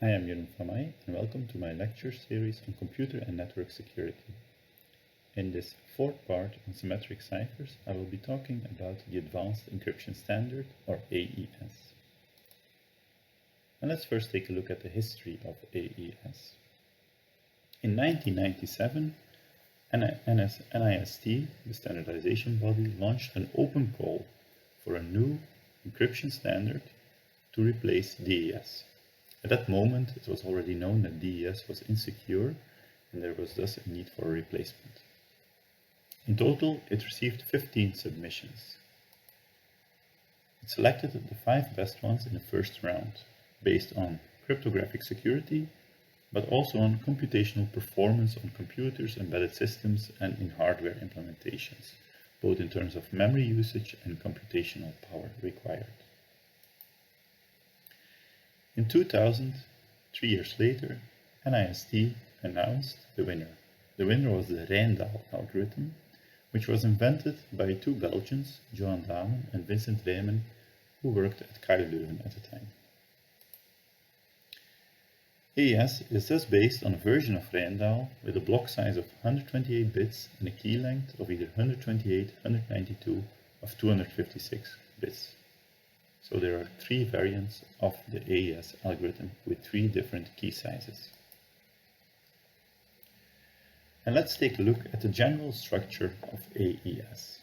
I am Jeroen Flamay and welcome to my lecture series on computer and network security. In this fourth part on symmetric ciphers, I will be talking about the Advanced Encryption Standard, or AES. And let's first take a look at the history of AES. In 1997, NIST, the standardization body, launched an open call for a new encryption standard to replace DES. At that moment, it was already known that DES was insecure and there was thus a need for a replacement. In total, it received 15 submissions. It selected the 5 best ones in the first round, based on cryptographic security, but also on computational performance on computers, embedded systems, and in hardware implementations, both in terms of memory usage and computational power required. In 2000, 3 years later, NIST announced the winner. The winner was the Rijndael algorithm, which was invented by 2 Belgians, Johan Damen and Vincent Rijmen, who worked at KU Leuven at the time. AES is thus based on a version of Rijndael with a block size of 128 bits and a key length of either 128, 192 or 256 bits. So there are 3 variants of the AES algorithm with 3 different key sizes. And let's take a look at the general structure of AES,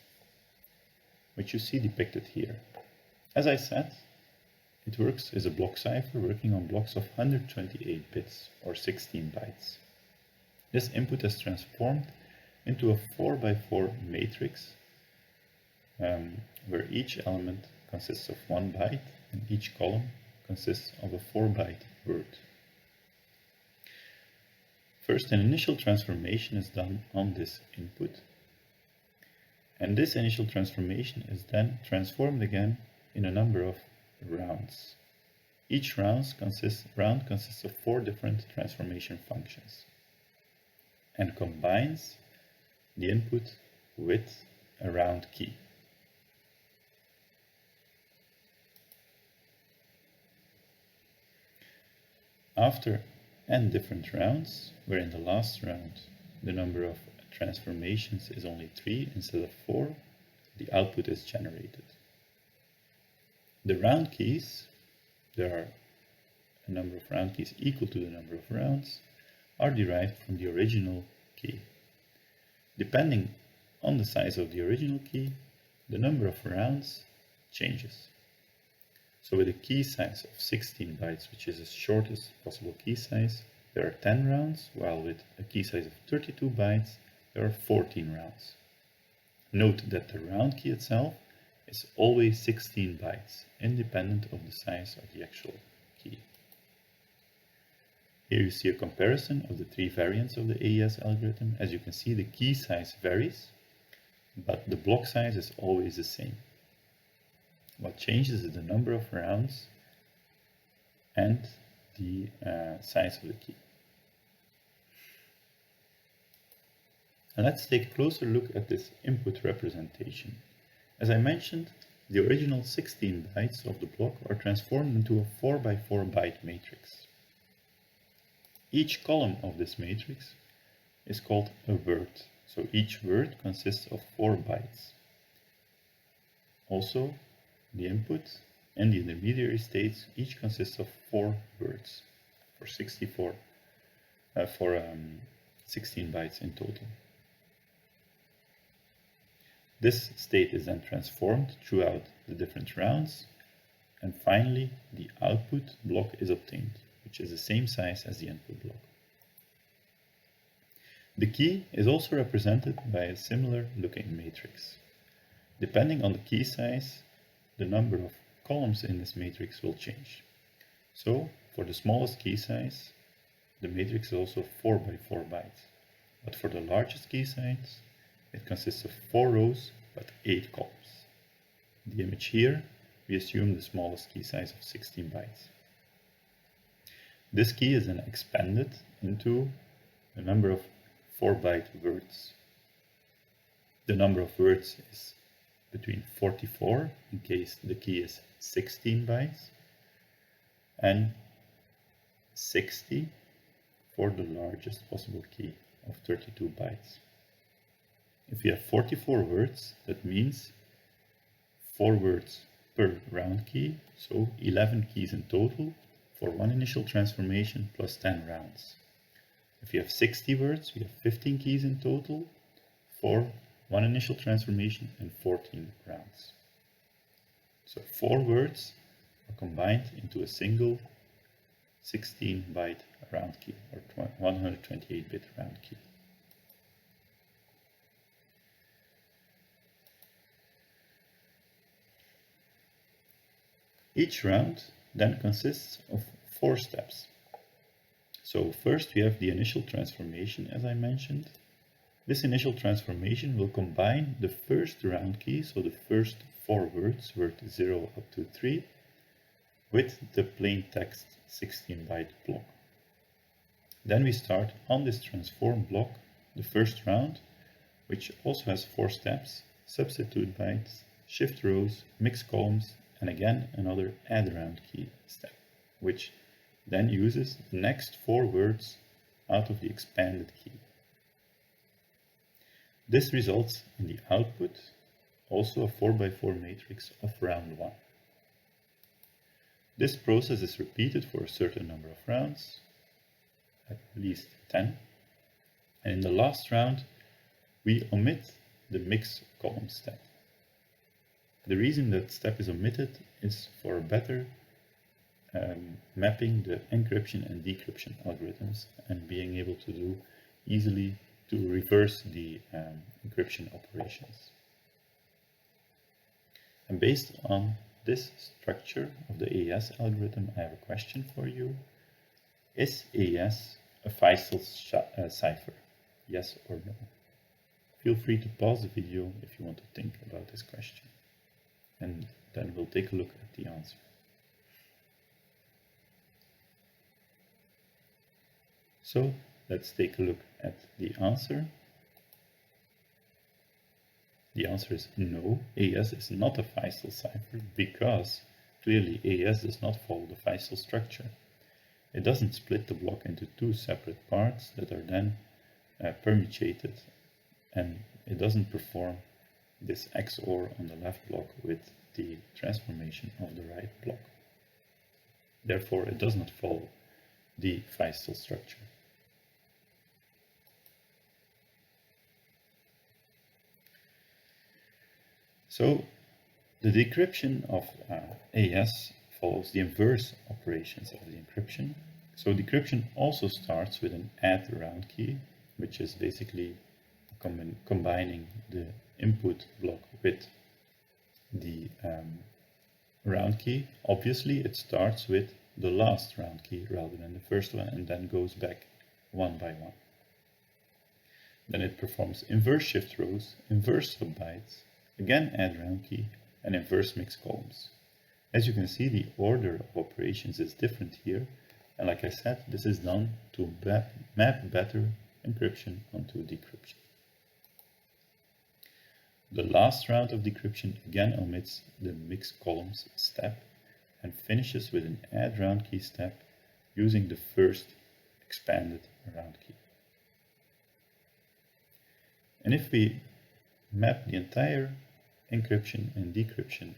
which you see depicted here. As I said, it works as a block cipher working on blocks of 128 bits or 16 bytes. This input is transformed into a 4x4 matrix where each element consists of 1 byte and each column consists of a 4-byte word. First, an initial transformation is done on this input, and this initial transformation is then transformed again in a number of rounds. Each round consists of 4 different transformation functions and combines the input with a round key. After n different rounds, where in the last round the number of transformations is only 3 instead of 4, the output is generated. The round keys, there are a number of round keys equal to the number of rounds, are derived from the original key. Depending on the size of the original key, the number of rounds changes. So with a key size of 16 bytes, which is the shortest possible key size, there are 10 rounds, while with a key size of 32 bytes, there are 14 rounds. Note that the round key itself is always 16 bytes, independent of the size of the actual key. Here you see a comparison of the 3 variants of the AES algorithm. As you can see, the key size varies, but the block size is always the same. What changes is the number of rounds and the size of the key. And let's take a closer look at this input representation. As I mentioned, the original 16 bytes of the block are transformed into a 4x4 byte matrix. Each column of this matrix is called a word, so each word consists of 4 bytes. Also, the input and the intermediary states each consists of 4 words for 16 bytes in total. This state is then transformed throughout the different rounds, and finally the output block is obtained, which is the same size as the input block. The key is also represented by a similar looking matrix. Depending on the key size, the number of columns in this matrix will change. So, for the smallest key size, the matrix is also 4x4 bytes. But for the largest key size, it consists of 4 rows but 8 columns. In the image here, we assume the smallest key size of 16 bytes. This key is then expanded into a number of 4-byte words. The number of words is between 44 in case the key is 16 bytes and 60 for the largest possible key of 32 bytes. If you have 44 words, that means 4 words per round key, so 11 keys in total for one initial transformation plus 10 rounds. If you have 60 words, we have 15 keys in total for one initial transformation and 14 rounds. So 4 words are combined into a single 16-byte round key, or 128-bit round key. Each round then consists of 4 steps. So first we have the initial transformation, as I mentioned. This initial transformation will combine the first round key, so the first 4 words, word 0 up to 3, with the plain text 16-byte block. Then we start on this transform block the first round, which also has 4 steps: substitute bytes, shift rows, mix columns, and again another add round key step, which then uses the next 4 words out of the expanded key. This results in the output, also a 4x4 matrix of round 1. This process is repeated for a certain number of rounds, at least 10, and in the last round we omit the mix column step. The reason that step is omitted is for better mapping the encryption and decryption algorithms and being able to do easily to reverse the encryption operations. And based on this structure of the AES algorithm, I have a question for you. Is AES a Feistel cipher? Yes or no? Feel free to pause the video if you want to think about this question. And then we'll take a look at the answer. So let's take a look at the answer. The answer is no, AES is not a Feistel cipher because clearly AES does not follow the Feistel structure. It doesn't split the block into 2 separate parts that are then permutated, and it doesn't perform this XOR on the left block with the transformation of the right block. Therefore, it does not follow the Feistel structure. So, the decryption of AES follows the inverse operations of the encryption. So, decryption also starts with an add round key, which is basically combining the input block with the round key. Obviously, it starts with the last round key rather than the first one, and then goes back one by one. Then it performs inverse shift rows, inverse subbytes, again add round key, and inverse mix columns. As you can see, the order of operations is different here, and like I said, this is done to map better encryption onto decryption. The last round of decryption again omits the mix columns step and finishes with an add round key step using the first expanded round key. And if we map the entire encryption and decryption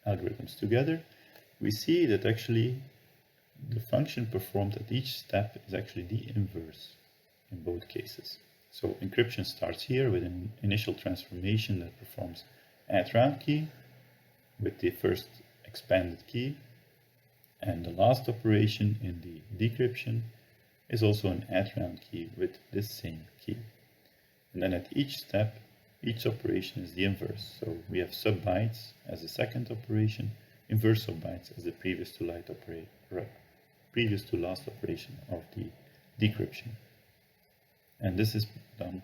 algorithms together, we see that actually the function performed at each step is actually the inverse in both cases. So encryption starts here with an initial transformation that performs add round key with the first expanded key, and the last operation in the decryption is also an add round key with this same key. And then at each step, each operation is the inverse. So we have subbytes as the second operation, inverse subbytes as the previous to last operation of the decryption. And this is done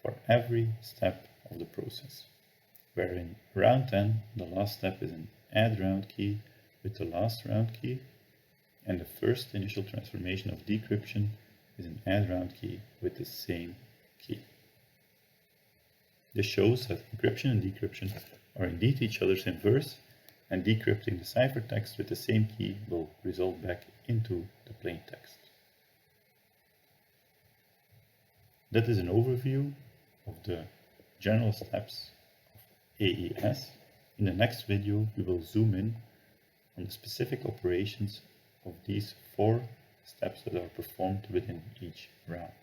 for every step of the process, where in round 10, the last step is an add round key with the last round key, and the first initial transformation of decryption is an add round key with the same key. This shows that encryption and decryption are indeed each other's inverse, and decrypting the ciphertext with the same key will result back into the plain text. That is an overview of the general steps of AES. In the next video, we will zoom in on the specific operations of these 4 steps that are performed within each round.